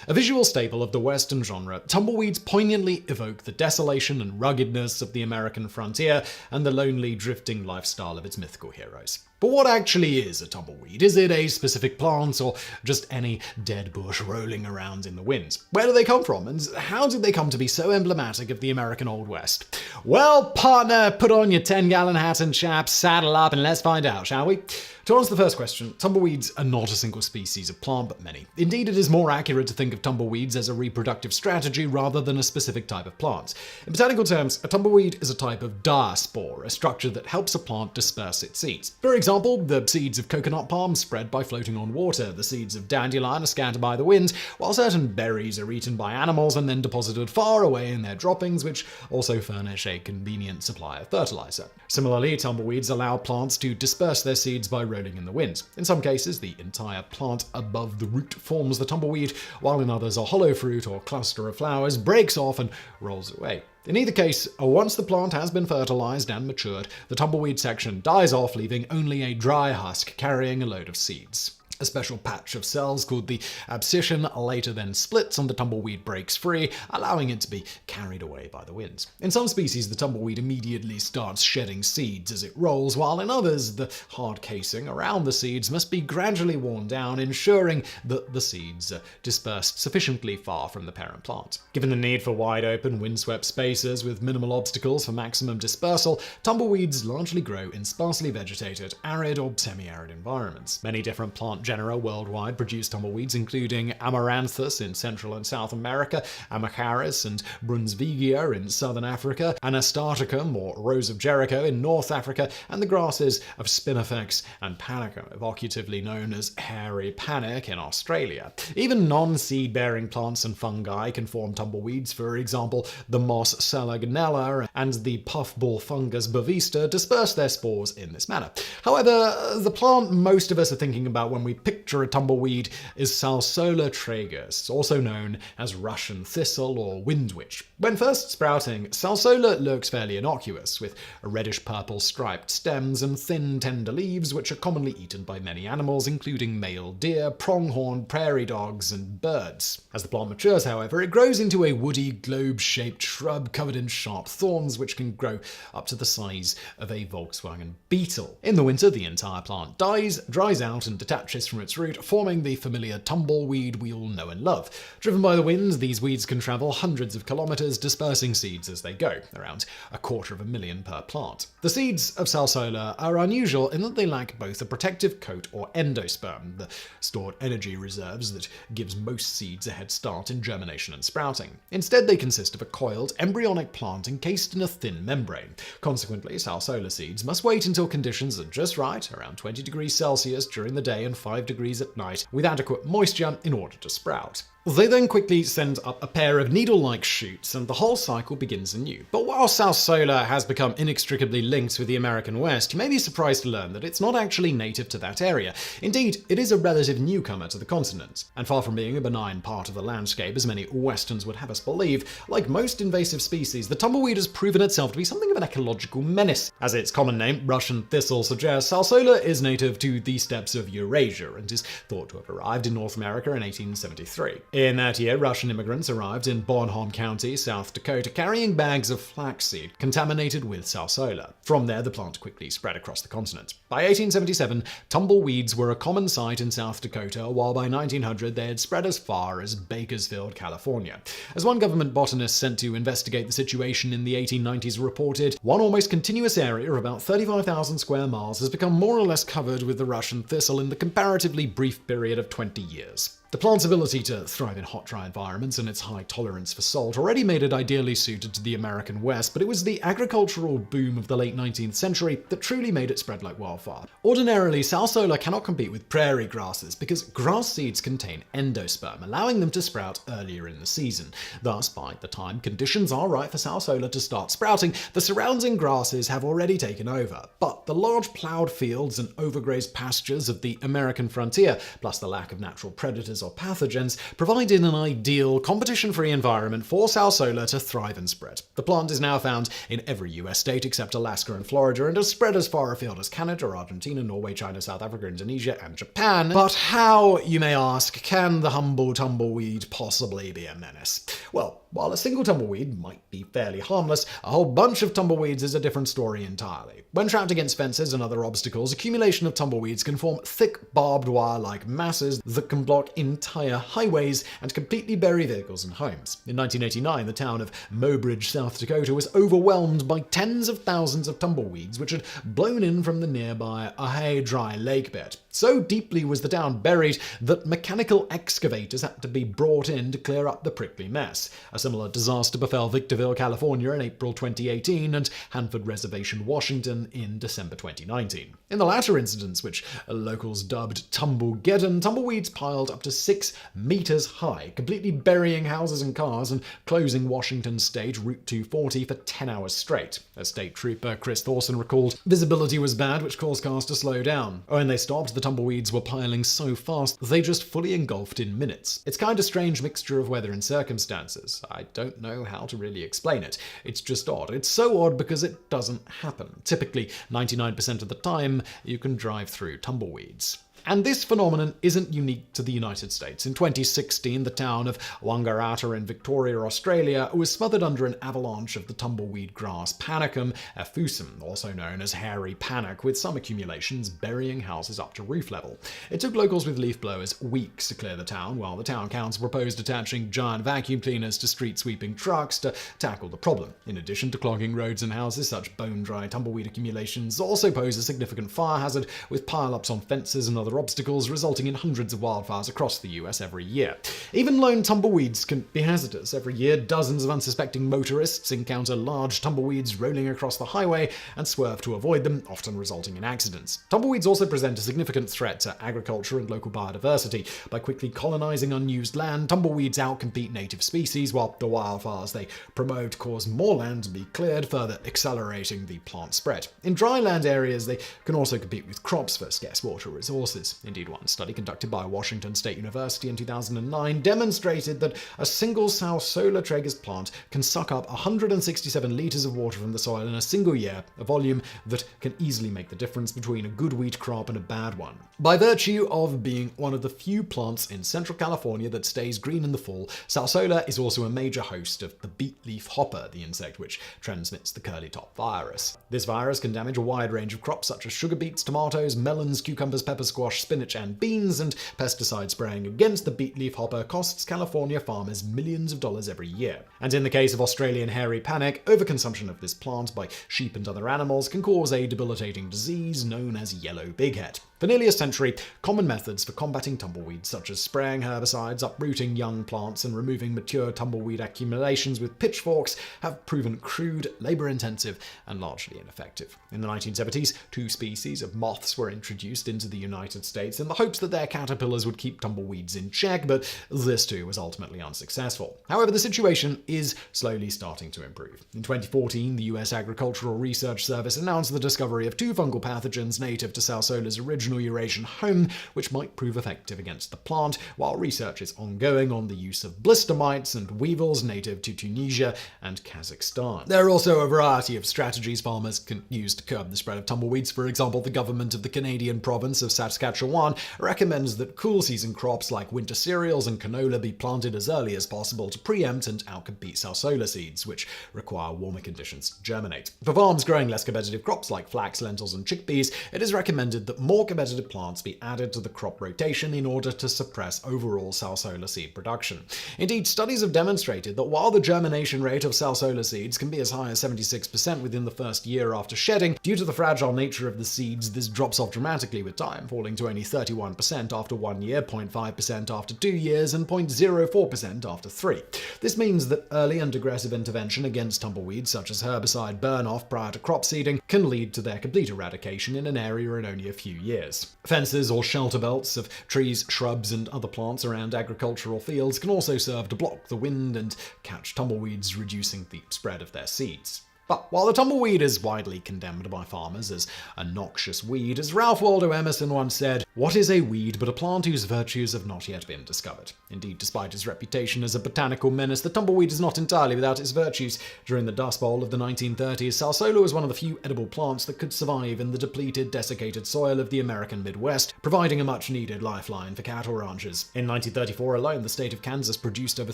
A visual staple of the Western genre, tumbleweeds poignantly evoke the desolation and ruggedness of the American frontier and the lonely, drifting lifestyle of its mythical heroes. But what actually is a tumbleweed? Is it a specific plant or just any dead bush rolling around in the wind? Where do they come from, and how did they come to be so emblematic of the American Old West? Well, partner, put on your 10-gallon hat and chaps, saddle up, and let's find out, shall we? To answer the first question, tumbleweeds are not a single species of plant, but many. Indeed, it is more accurate to think of tumbleweeds as a reproductive strategy rather than a specific type of plant. In botanical terms, a tumbleweed is a type of diaspore, a structure that helps a plant disperse its seeds. For example, the seeds of coconut palm spread by floating on water, the seeds of dandelion are scattered by the wind, while certain berries are eaten by animals and then deposited far away in their droppings, which also furnish a convenient supply of fertilizer. Similarly, tumbleweeds allow plants to disperse their seeds by rolling in the wind. In some cases, the entire plant above the root forms the tumbleweed, while in others a hollow fruit or cluster of flowers breaks off and rolls away. In either case, once the plant has been fertilized and matured, the tumbleweed section dies off, leaving only a dry husk carrying a load of seeds. A special patch of cells called the abscission later then splits and the tumbleweed breaks free, allowing it to be carried away by the wind. In some species, the tumbleweed immediately starts shedding seeds as it rolls, while in others, the hard casing around the seeds must be gradually worn down, ensuring that the seeds are dispersed sufficiently far from the parent plant. Given the need for wide-open, windswept spaces with minimal obstacles for maximum dispersal, tumbleweeds largely grow in sparsely vegetated, arid or semi-arid environments. Many different plant genera worldwide produce tumbleweeds, including Amaranthus in Central and South America, Amacharis and Brunsvigia in Southern Africa, Anastaticum or Rose of Jericho in North Africa, and the grasses of Spinifex and Panicum, evocatively known as hairy panic in Australia. Even non-seed-bearing plants and fungi can form tumbleweeds. For example, the moss Selaginella and the puffball fungus Bovista disperse their spores in this manner. However, the plant most of us are thinking about when we picture a tumbleweed is Salsola tragus, also known as Russian thistle or wind witch. When first sprouting, Salsola looks fairly innocuous, with reddish-purple striped stems and thin, tender leaves, which are commonly eaten by many animals, including male deer, pronghorn, prairie dogs, and birds. As the plant matures, however, it grows into a woody, globe-shaped shrub covered in sharp thorns, which can grow up to the size of a Volkswagen Beetle. In the winter, the entire plant dies, dries out, and detaches from its root, forming the familiar tumbleweed we all know and love. Driven by the wind, these weeds can travel hundreds of kilometers, dispersing seeds as they go, around 250,000 per plant. The seeds of Salsola are unusual in that they lack both a protective coat or endosperm, the stored energy reserves that gives most seeds a head start in germination and sprouting. Instead, they consist of a coiled, embryonic plant encased in a thin membrane. Consequently, Salsola seeds must wait until conditions are just right, around 20 degrees Celsius during the day and 5 degrees at night, with adequate moisture in order to sprout. They then quickly send up a pair of needle-like shoots, and the whole cycle begins anew. But while Salsola has become inextricably linked with the American West, you may be surprised to learn that it's not actually native to that area. Indeed, it is a relative newcomer to the continent. And far from being a benign part of the landscape, as many Westerns would have us believe, like most invasive species, the tumbleweed has proven itself to be something of an ecological menace. As its common name, Russian thistle, suggests, Salsola is native to the steppes of Eurasia and is thought to have arrived in North America in 1873. In that year, Russian immigrants arrived in Bornholm County, South Dakota, carrying bags of flaxseed contaminated with Salsola. From there, the plant quickly spread across the continent. By 1877, tumbleweeds were a common sight in South Dakota, while by 1900 they had spread as far as Bakersfield, California. As one government botanist sent to investigate the situation in the 1890s reported, one almost continuous area of about 35,000 square miles has become more or less covered with the Russian thistle in the comparatively brief period of 20 years. The plant's ability to thrive in hot, dry environments and its high tolerance for salt already made it ideally suited to the American West, but it was the agricultural boom of the late 19th century that truly made it spread like wildfire. Ordinarily, Salsola cannot compete with prairie grasses because grass seeds contain endosperm, allowing them to sprout earlier in the season. Thus, by the time conditions are right for Salsola to start sprouting, the surrounding grasses have already taken over. But the large plowed fields and overgrazed pastures of the American frontier, plus the lack of natural predators predators or pathogens, provided an ideal, competition-free environment for salsola to thrive and spread. The plant is now found in every US state except Alaska and Florida, and has spread as far afield as Canada, Argentina, Norway, China, South Africa, Indonesia, and Japan. But how, you may ask, can the humble tumbleweed possibly be a menace? Well, while a single tumbleweed might be fairly harmless, a whole bunch of tumbleweeds is a different story entirely. When trapped against fences and other obstacles, accumulation of tumbleweeds can form thick barbed wire-like masses that can block entire highways and completely bury vehicles and homes. In 1989, the town of Mobridge, South Dakota was overwhelmed by tens of thousands of tumbleweeds which had blown in from the nearby Ahey Dry Lake bed. So deeply was the town buried that mechanical excavators had to be brought in to clear up the prickly mess. A similar disaster befell Victorville, California in April 2018 and Hanford Reservation, Washington in December 2019. In the latter incidents, which locals dubbed Tumblegeddon, tumbleweeds piled up to 6 meters high, completely burying houses and cars and closing Washington State Route 240 for 10 hours straight. As State Trooper Chris Thorson recalled, visibility was bad, which caused cars to slow down. When they stopped, the tumbleweeds were piling so fast they just fully engulfed in minutes. It's kind of strange mixture of weather and circumstances. I don't know how to really explain it. It's just odd. It's so odd because it doesn't happen. Typically, 99% of the time, you can drive through tumbleweeds. And this phenomenon isn't unique to the United States. In 2016, the town of Wangaratta in Victoria, Australia, was smothered under an avalanche of the tumbleweed grass Panicum effusum, also known as hairy panic, with some accumulations burying houses up to roof level. It took locals with leaf blowers weeks to clear the town, while the town council proposed attaching giant vacuum cleaners to street-sweeping trucks to tackle the problem. In addition to clogging roads and houses, such bone-dry tumbleweed accumulations also pose a significant fire hazard, with pile-ups on fences and other obstacles, resulting in hundreds of wildfires across the US every year. Even lone tumbleweeds can be hazardous. Every year, dozens of unsuspecting motorists encounter large tumbleweeds rolling across the highway and swerve to avoid them, often resulting in accidents. Tumbleweeds also present a significant threat to agriculture and local biodiversity. By quickly colonizing unused land, tumbleweeds outcompete native species, while the wildfires they promote cause more land to be cleared, further accelerating the plant spread. In dry land areas, they can also compete with crops for scarce water resources. Indeed, one study conducted by Washington State University in 2009 demonstrated that a single salsola tragus plant can suck up 167 liters of water from the soil in a single year, a volume that can easily make the difference between a good wheat crop and a bad one. By virtue of being one of the few plants in central California that stays green in the fall, salsola is also a major host of the beetleaf hopper, the insect which transmits the curly top virus. This virus can damage a wide range of crops such as sugar beets, tomatoes, melons, cucumbers, pepper squash, spinach, and beans, and pesticide spraying against the beetleaf hopper costs California farmers millions of dollars every year. And in the case of Australian hairy panic, overconsumption of this plant by sheep and other animals can cause a debilitating disease known as yellow bighead. For nearly a century, common methods for combating tumbleweeds, such as spraying herbicides, uprooting young plants, and removing mature tumbleweed accumulations with pitchforks, have proven crude, labor-intensive, and largely ineffective. In the 1970s, 2 species of moths were introduced into the United States in the hopes that their caterpillars would keep tumbleweeds in check, but this too was ultimately unsuccessful. However, the situation is slowly starting to improve. In 2014, the US Agricultural Research Service announced the discovery of 2 fungal pathogens native to salsola's original Eurasian home, which might prove effective against the plant, while research is ongoing on the use of blister mites and weevils native to Tunisia and Kazakhstan. There are also a variety of strategies farmers can use to curb the spread of tumbleweeds. For example, the government of the Canadian province of Saskatchewan recommends that cool season crops like winter cereals and canola be planted as early as possible to preempt and outcompete salsola seeds, which require warmer conditions to germinate. For farms growing less competitive crops like flax, lentils, and chickpeas, it is recommended that more competitive plants be added to the crop rotation in order to suppress overall salsola seed production. Indeed, studies have demonstrated that while the germination rate of salsola seeds can be as high as 76% within the first year after shedding, due to the fragile nature of the seeds, this drops off dramatically with time, falling to only 31% after 1 year, 0.5% after 2 years, and 0.04% after 3. This means that early and aggressive intervention against tumbleweeds, such as herbicide burn-off prior to crop seeding, can lead to their complete eradication in an area in only a few years. Fences or shelter belts of trees, shrubs, and other plants around agricultural fields can also serve to block the wind and catch tumbleweeds, reducing the spread of their seeds. But while the tumbleweed is widely condemned by farmers as a noxious weed, as Ralph Waldo Emerson once said, "What is a weed but a plant whose virtues have not yet been discovered?" Indeed, despite its reputation as a botanical menace, the tumbleweed is not entirely without its virtues. During the Dust Bowl of the 1930s, salsola was one of the few edible plants that could survive in the depleted, desiccated soil of the American Midwest, providing a much-needed lifeline for cattle ranchers. In 1934 alone, the state of Kansas produced over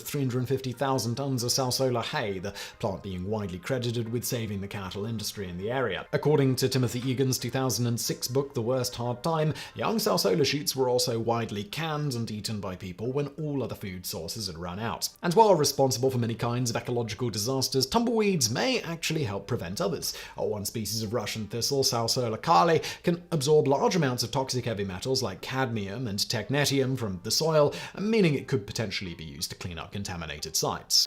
350,000 tons of salsola hay, the plant being widely credited with saving the cattle industry in the area. According to Timothy Egan's 2006 book, The Worst Hard Time, young salsola shoots were also widely canned and eaten by people when all other food sources had run out. And while responsible for many kinds of ecological disasters, tumbleweeds may actually help prevent others. One species of Russian thistle, Salsola kali, can absorb large amounts of toxic heavy metals like cadmium and technetium from the soil, meaning it could potentially be used to clean up contaminated sites.